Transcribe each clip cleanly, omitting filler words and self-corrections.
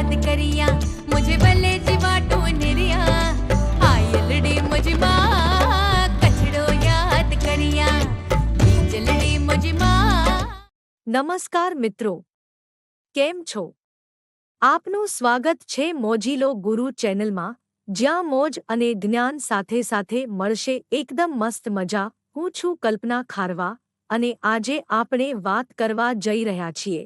याद करिया मुझे भले जीवाटो निरिया आयलड़ी मुझे माँ कचड़ो याद करिया जलड़ी मुझे माँ। નમસ્કાર મિત્રો, કેમ છો? આપનું સ્વાગત છે મોજીલો ગુરુ ચેનલમાં, જ્યાં મોજ અને જ્ઞાન સાથે સાથે મળશે એકદમ મસ્ત મજા. હું છું કલ્પના ખારવા અને આજે આપણે વાત કરવા જઈ રહ્યા છીએ.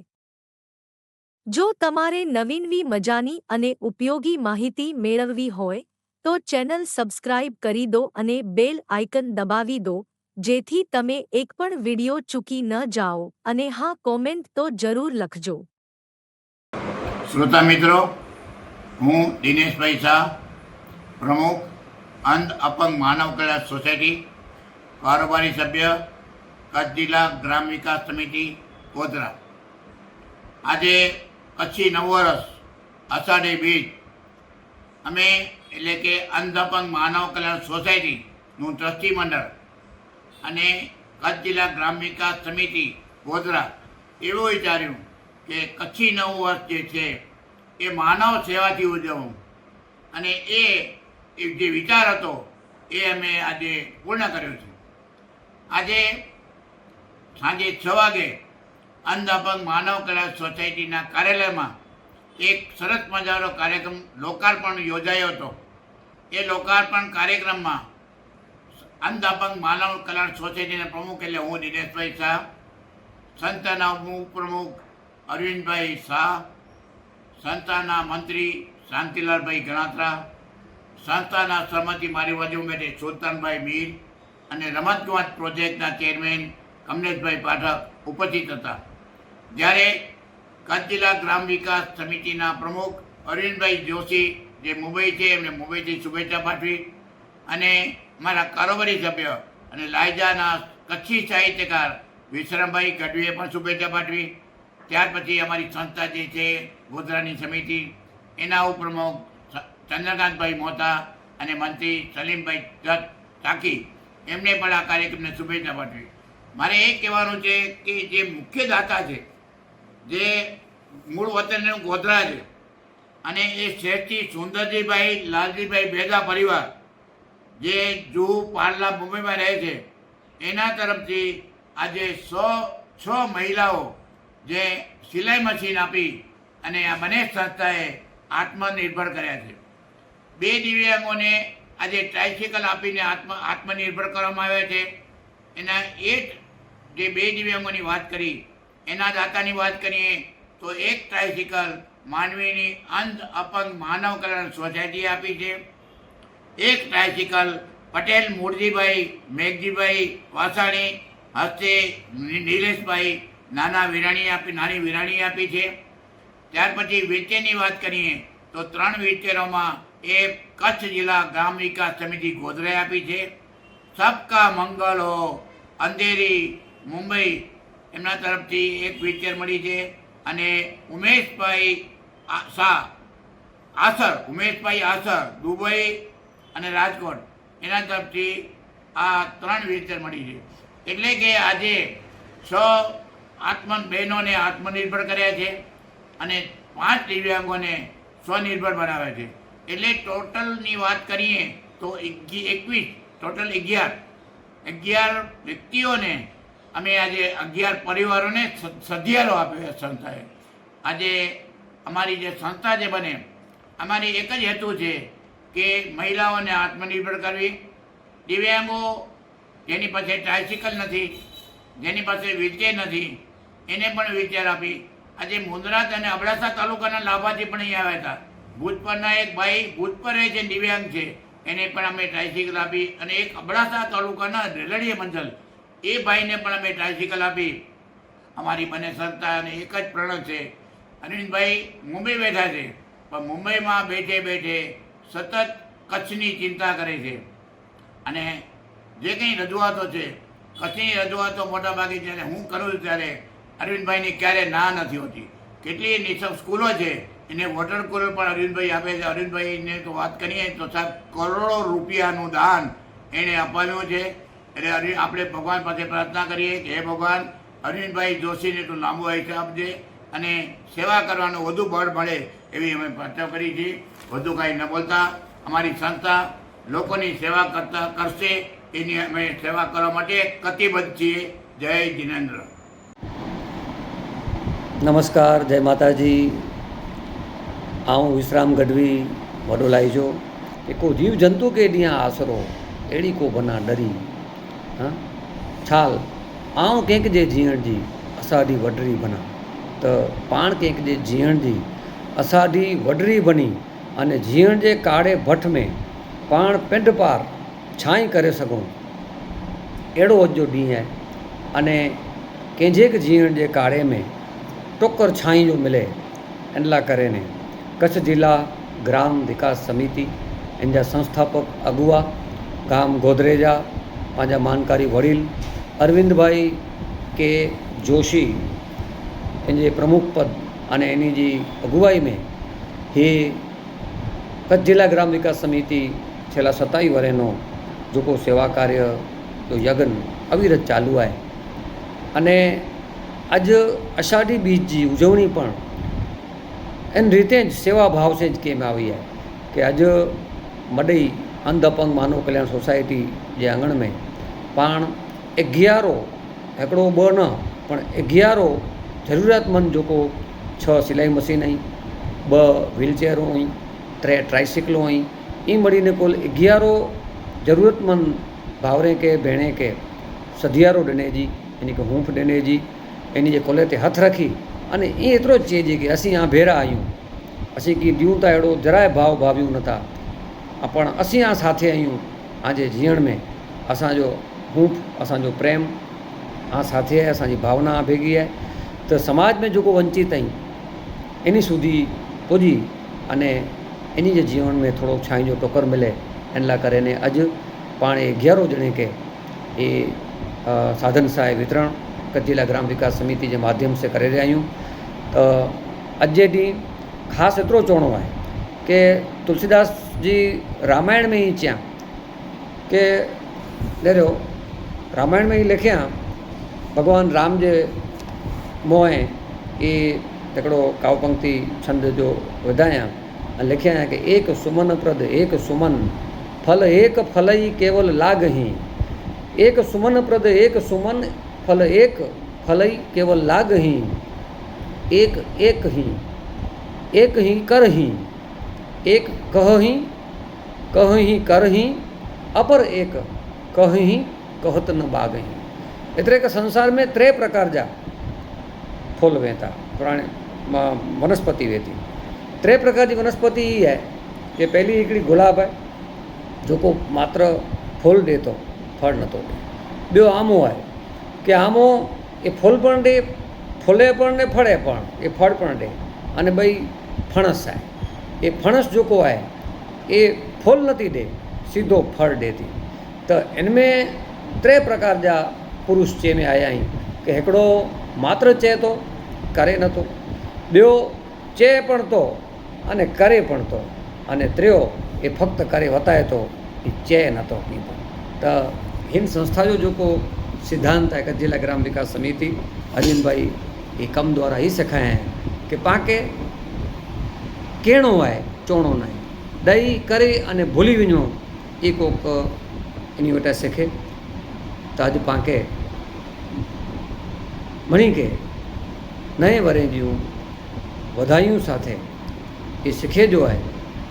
જો તમારે નવીનવી મજાની અને ઉપયોગી માહિતી મેળવવી હોય તો ચેનલ સબસ્ક્રાઇબ કરી દો અને બેલ આઇકન દબાવી દો, જેથી તમે એક પણ વિડિયો ચૂકી ન જાઓ. અને હા, કોમેન્ટ તો જરૂર લખજો. શ્રોતા મિત્રો, હું દિનેશભાઈ શાહ, પ્રમુખ અંધ અપંગ માનવ કલ્યાણ સોસાયટી, કારોબારી સભ્ય, કચ્છ જિલ્લા ગ્રામ વિકાસ સમિતિ ગોધરા. આજે કચ્છી નવું વર્ષ અષાઢી બીજ અમે એટલે કે અંધ અપંગ માનવ કલ્યાણ સોસાયટીનું ટ્રસ્ટી મંડળ અને કચ્છ જિલ્લા ગ્રામ વિકાસ સમિતિ ગોધરા એવું વિચાર્યું કે કચ્છી નવું વર્ષ જે છે એ માનવ સેવાથી ઉજવવું, અને એ જે વિચાર હતો એ અમે આજે પૂર્ણ કર્યો છે. આજે સાંજે 6 વાગે અંધ અપંગ માનવ કલ્યાણ સોસાયટીના કાર્યાલયમાં એક સરસ મજાનો કાર્યક્રમ લોકાર્પણ યોજાયો હતો. એ લોકાર્પણ કાર્યક્રમમાં અંધ અપંગ માનવ કલ્યાણ સોસાયટીના પ્રમુખ એટલે હું દિનેશભાઈ શાહ, સંસ્થાના ઉપપ્રમુખ અરવિંદભાઈ શાહ, સંસ્થાના મંત્રી શાંતિલાલભાઈ ગણાત્રા, સંસ્થાના સહમતી મારી બાજુ ઉમેરે સુલતાનભાઈ મીર અને રમતગમત પ્રોજેક્ટના ચેરમેન કમલેશભાઈ પાઠક ઉપસ્થિત હતા. જ્યારે કચ્છ જિલ્લા ગ્રામ વિકાસ સમિતિના પ્રમુખ અરવિંદભાઈ જોશી જે મુંબઈ છે એમને મુંબઈથી શુભેચ્છા પાઠવી, અને મારા કારોબારી સભ્ય અને લાયજાના કચ્છી સાહિત્યકાર વિશ્રામભાઈ ગઢવીએ પણ શુભેચ્છા પાઠવી. ત્યાર પછી અમારી સંસ્થા જે છે ગોધરાની સમિતિ, એના ઉપપ્રમુખ ચંદ્રકાંતભાઈ મોતા અને મંત્રી સલીમભાઈ ચાકી એમને પણ આ કાર્યક્રમને શુભેચ્છા પાઠવી. મારે એ કહેવાનું છે કે જે મુખ્ય દાતા છે, જે મૂળ વતનનું ગોધરા છે, અને એ શેઠથી સુંદરજીભાઈ લાલજીભાઈ બેગા પરિવાર જે જૂહુ પાર્લા મુંબઈમાં રહે છે, એના તરફથી આજે 106 મહિલાઓ જે સિલાઈ મશીન આપી અને આ બંને સંસ્થાએ આત્મનિર્ભર કર્યા છે. 2 દિવ્યાંગોને આજે ટ્રાયસિકલ આપીને આત્મનિર્ભર કરવામાં આવ્યા છે. એના જે 2 દિવ્યાંગોની વાત કરી, એના દાતાની વાત કરીએ તો એક ટ્રાયસિકલ માંડવીની અંધ અપંગ માનવ કલ્યાણ સોસાયટીએ આપી છે. એક ટ્રાયસિકલ પટેલ મૂળજીભાઈ મેઘજીભાઈ વાસાણી હસ્તે નિલેશભાઈ નાની વિરાણીએ આપી છે. ત્યાર પછી વ્હીલચેરની વાત કરીએ તો 3 વ્હીલચેરોમાં એક કચ્છ જિલ્લા ગ્રામ વિકાસ સમિતિ ગોધરાએ આપી છે. સબકા મંગલ હો અંધેરી મુંબઈ એમના તરફથી એક વ્હીલચેર મળી છે. અને ઉમેશભાઈ આસર દુબઈ અને રાજકોટ એના તરફથી આ 3 વ્હીલચેર મળી છે. એટલે કે આજે 6 બહેનોને આત્મનિર્ભર કર્યા છે અને 5 દિવ્યાંગોને સ્વનિર્ભર બનાવ્યા છે. એટલે ટોટલની વાત કરીએ તો 11 વ્યક્તિઓને અમે આજે 11 પરિવારોને સધિયારો આપ્યો સંસ્થાએ. આજે અમારી જે સંસ્થા જે બને, અમારી એક જ હેતુ છે કે મહિલાઓને આત્મનિર્ભર કરવી. દિવ્યાંગો જેની પાસે ટ્રાયસિકલ નથી, જેની પાસે વ્હીલચેર નથી, એને પણ વ્હીલચેર આપી. આજે મુંદ્રા અને અબડાસા તાલુકાના લાભાર્થી પણ અહીં આવ્યા હતા. ભુજ પરના એક ભાઈ ભુજ પર રહે છે, દિવ્યાંગ છે, એને પણ અમે ટ્રાયસિકલ આપી. અને એક અબડાસા તાલુકાના રેલડીયા મંજલ એ ભાઈને પણ અમે ટ્રાયસિકલ આપી. અમારી બંને સંસ્થા અને એક જ પ્રણય છે. અરવિંદભાઈ મુંબઈ બેઠા છે, પણ મુંબઈમાં બેઠે સતત કચ્છની ચિંતા કરે છે. અને જે કંઈ રજૂઆતો છે, કચ્છની રજૂઆતો મોટાભાગે જ્યારે હું કરું છું ત્યારે અરવિંદભાઈની ક્યારે ના નથી હોતી. કેટલી નિઃશબ્દ સ્કૂલો છે, એને વોટર કુલર પણ અરવિંદભાઈ આપે છે. અરવિંદભાઈને તો વાત કરીએ તો કરોડો રૂપિયાનું દાન એણે અપાવ્યું છે. એટલે આપણે ભગવાન પાસે પ્રાર્થના કરીએ કે હે ભગવાન, અરવિંદભાઈ જોશીને તો લાંબો આયુષ્ય આપજે, અને સેવા કરવાનું વધુ બળ મળે એવી અમે પ્રાર્થના કરી છે. વધુ કાંઈ ન બોલતા અમારી સંસ્થા લોકોની સેવા કરશે એની અમે સેવા કરવા માટે કટિબદ્ધ છીએ. જય જિનેન્દ્ર. નમસ્કાર, જય માતાજી. આવું વિશ્રામ ગઢવી વડોલાઈ જો કે કો જીવ જંતુ કે ॾींहुं આસરો अहिड़ी को बना डरी हाँ छाल आऊं कंहिंक जे जीअण जी असांजी वॾड़ी बना त पाण कंहिंक जे जीअण जी असांजी वॾड़ी बनी अने जीअण जे काड़े भठ में पाण पिंड पार छाई करे सघूं अहिड़ो अॼु जो ॾींहुं आहे. अने कंहिंजे बि जीअण जे काड़े में टोकर छाई जो मिले इन लाइ करे ने कच्छ जिला ग्राम विकास समिति इन जा संस्थापक अगुआ गाम गोदरेजा पंहिंजा मानकारी वडील अरविंद भाई के जोशी इन जे प्रमुख पद अने इन जी अगुवाई में हे कच्छ जिला ग्राम विकास समिति छेल्ला 27 वर्षनो जेको सेवा कार्य जो यज्ञ अविरत चालू है. अने अज अषाढ़ी बीज की उजवणी पण इन रीते ज सेवा भाव से ज केम आई है कि अज मडई अंध अपंग मानव कल्याण सोसायटी जे आंगण में पाण 11 एकड़ो ब न पण 11 जरूरतमंद जो 6 सिलाई मशीन आई 2 व्हीलचेरों आई 3 ट्राइसिकलों आई ई मळीने कुल 11 जरूरतमंद भावरे के भेणे के सधियारो ॾिने जी यानी कि हूंफ ॾिने जी इन जे कुल्हे ते हथ रखी अने ई एतिरो ज चइजे कि असीं यहाँ भेरा आहियूं असीं की ॾियूं था अहिड़ो જરાય भाव भावियूं नथा पण असीं यहाँ साथे आहियूं आजे जीअण में असांजो हूंफ असांजो प्रेम आ साथे आहे असांजी भावना भेगी आहे त समाज में जेको वंचित आहिनि इन सुधी पुॼी अने इन जे जीवन में थोरो छाई जो टोकर मिले इन लाइ करे ने अॼु पाण 11 ॼणे के ये साधन सहाय वितरण कच्छ जिला ग्राम विकास समिति के माध्यम से करे रहिया आहियूं. तो अॼु जे ॾींहुं ख़ासि एतिरो चवणो आहे कि तुलसीदास जी रामायण में ही चयां कि ॾेरो रामायण में ही लिखिया भगवान राम जे मोए ये हिकिड़ो काव पंक्ति छंद जो वधायां लिखिया कि एक सुमन प्रद एक सुमन फल एक फलई केवल लागही एक सुमन प्रद एक सुमन फल एक फलई केवल लागही एक एक ही करही एक कहही कहही करही अपर एक कहही कहत न बागही. एतिरे के संसार में 3 प्रकार जा फूल वेता प्राणी वनस्पति वेती 3 प्रकार की वनस्पति ही है कि पहली हिकिड़ी गुलाब है जो को मात्र फूल दे तो फल न तो दे. बो आमो है कि आमो ये फूल पण दे फूले पण ने फळे पण ये फल पण दे अने बई फणस है ये फणस जो को है ये फूल नहीं दे सीधो फल देती. तो इनमें 3 प्रकार जा पुरुष चे में आया ही कि एकड़ो मात्र चे तो करे न तो बो चे पण तो अने करे पण तो अने त्रियो ये फक्त करे वताए तो ये चे न तो कीधो. तो हिन संस्था जो को सिद्धांत है कच्छ जिला ग्राम विकास समिति अरविंद भाई ये कम द्वारा ही सिखाया हैं कि पाके केणो है चोणो नहीं दई करे अने भूली वञो ये कोक इन वटा सीखे. तो अज पाके मणी के नए वरे जूं वधायूं साथे ये सीखे जो है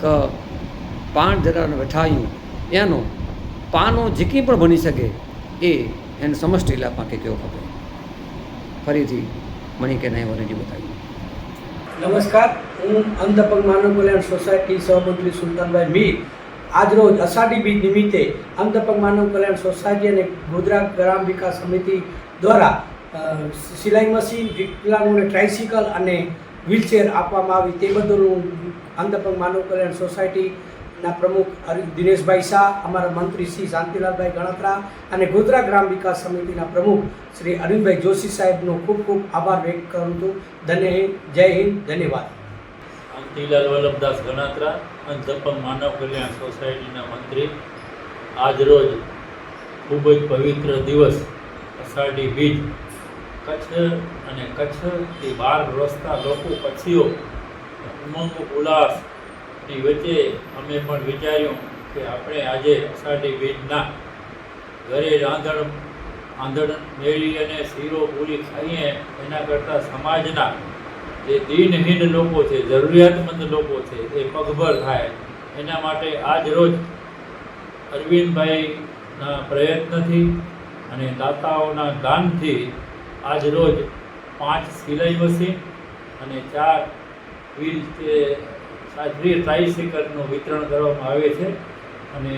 कि पाण जरा वेठा आहियूं एनो पानो जेकी पण बनी सके ए एन समष्टि लाइ पाके कयो खपे. फरीथी मणी के नए वरे जी बताई. नमस्कार, हूँ अंध अपंग मानव कल्याण सोसायटी सभामंत्री सुल्तानभाई मीर आज रोज अषाढ़ी बीज निमित्ते अंध अपंग मानव कल्याण सोसायटी और गोधरा ग्राम विकास समिति द्वारा सिलाई मशीन विकलांगोने ट्राइसिकल और व्हीलचेर आपवामां आवी ते बदल अंध अपंग मानव कल्याण सोसायटी प्रमुख दिनेश भाई शाह अमरा मंत्री श्री शांतिलाल भाई गणत्रा और गोधरा ग्राम विकास समिति प्रमुख श्री अरविंद भाई जोशी साहेबनो खूब खूब आभार व्यक्त करूँ छूं. धन्य हिंद, जय हिंद, धन्यवाद. शांतिलाल वल्लभदास गणात्रा अंध अपंग मानव कल्याण सोसायटी मंत्री आज रोज खूब ज पवित्र दिवस अषाढ़ी बीज કચ્છ અને કચ્છથી બહાર વસતા લોકો કચ્છીઓ ઉમંગ ઉલ્લાસની વચ્ચે અમે પણ વિચાર્યું કે આપણે આજે અષાઢી બીજના ઘરે આંધણ મેળી અને શીરો પૂરી ખાઈએ એના કરતાં સમાજના જે દિનહીન લોકો છે, જરૂરિયાતમંદ લોકો છે એ પગભર થાય એના માટે આજ રોજ અરવિંદભાઈના પ્રયત્નથી અને દાતાઓના દાનથી આજ રોજ 5 સિલાઈ મશીન અને 4 ટ્રાઇસિકલનું વિતરણ કરવામાં આવે છે અને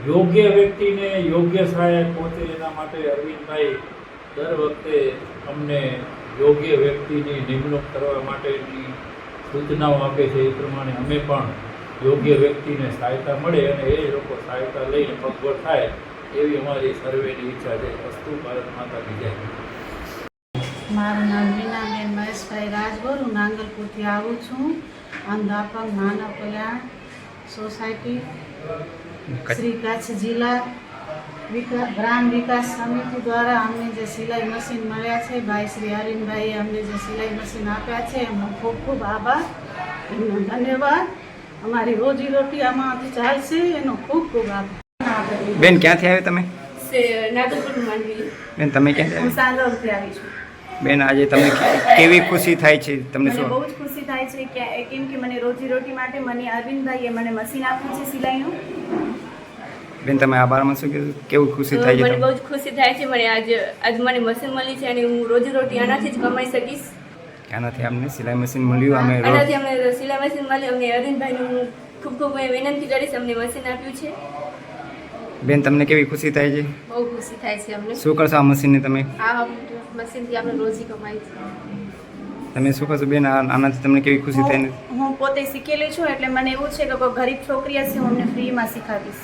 યોગ્ય વ્યક્તિને યોગ્ય સહાય પહોંચે એના માટે અરવિંદભાઈ દર વખતે અમને યોગ્ય વ્યક્તિની નિમણૂક કરવા માટેની સૂચનાઓ આપે છે. એ પ્રમાણે અમે પણ યોગ્ય વ્યક્તિને સહાયતા મળે અને એ લોકો સહાયતા લઈને પગભર થાય એવી અમારી સર્વેની ઈચ્છા છે. અસ્તુ ભારત માતા કી જય. મારું નામ મીનાબેન મહેશભાઈ રાજગોર, હું નાંગલપુરથી આવું છું. અંધ અપંગ માનવ કલ્યાણ સોસાયટી શ્રી કચ્છ જિલ્લા ગ્રામ વિકાસ સમિતિ દ્વારા અમને જે સિલાઈ મશીન મળ્યા છે, ભાઈ શ્રી અરવિંદભાઈએ અમને જે સિલાઈ મશીન આપ્યા છે એમનો ખૂબ ખૂબ આભાર, એમનો ધન્યવાદ. અમારી રોજીરોટી આમાંથી ચાલશે એનો ખૂબ ખૂબ આભાર. બેન ક્યાંથી આવ્યા તમે? નાગલપુર માંડવી. બેન તમે ક્યાંથી હું આવ્યા? સાંગવથી આવી છું. બેન આજે તમને કેવી ખુશી થાય છે? તમને મને શું? બહુ જ ખુશી થાય છે કેમ કે મને રોજીરોટી માટે મને અરવિંદભાઈએ મને મશીન આપ્યું છે સિલાઈનું. બેન તમે આભારમાં શું કીધું? કેવું ખુશી થાય છે મને તમને? બહુ જ ખુશી થાય છે. મને આજ મને મશીન મળી છે અને હું રોજીરોટી આનાથી જ કમાઈ શકીશ. આનાથી અમને સિલાઈ મશીન મળ્યું. અમે આનાથી અમને સિલાઈ મશીન મળ્યું. અમને અરવિંદભાઈને હું ખૂબ ખૂબ વિનંતી કરીશ, અમને મશીન આપ્યું છે. બેન તમને કેવી ખુશી થાય છે? બહુ ખુશી થાય છે અમને. શું કરશો આ મશીનને તમે? આ મશીનથી આપણે રોજી કમાઈ છે. તમે શું કરશો બેન? આનાથી તમને કેવી ખુશી થાય? હું પોતે શીખેલી છું એટલે મને એવું છે કે કોઈ ગરીબ છોકરી હશે હું અમને ફ્રીમાં શીખાવીશ.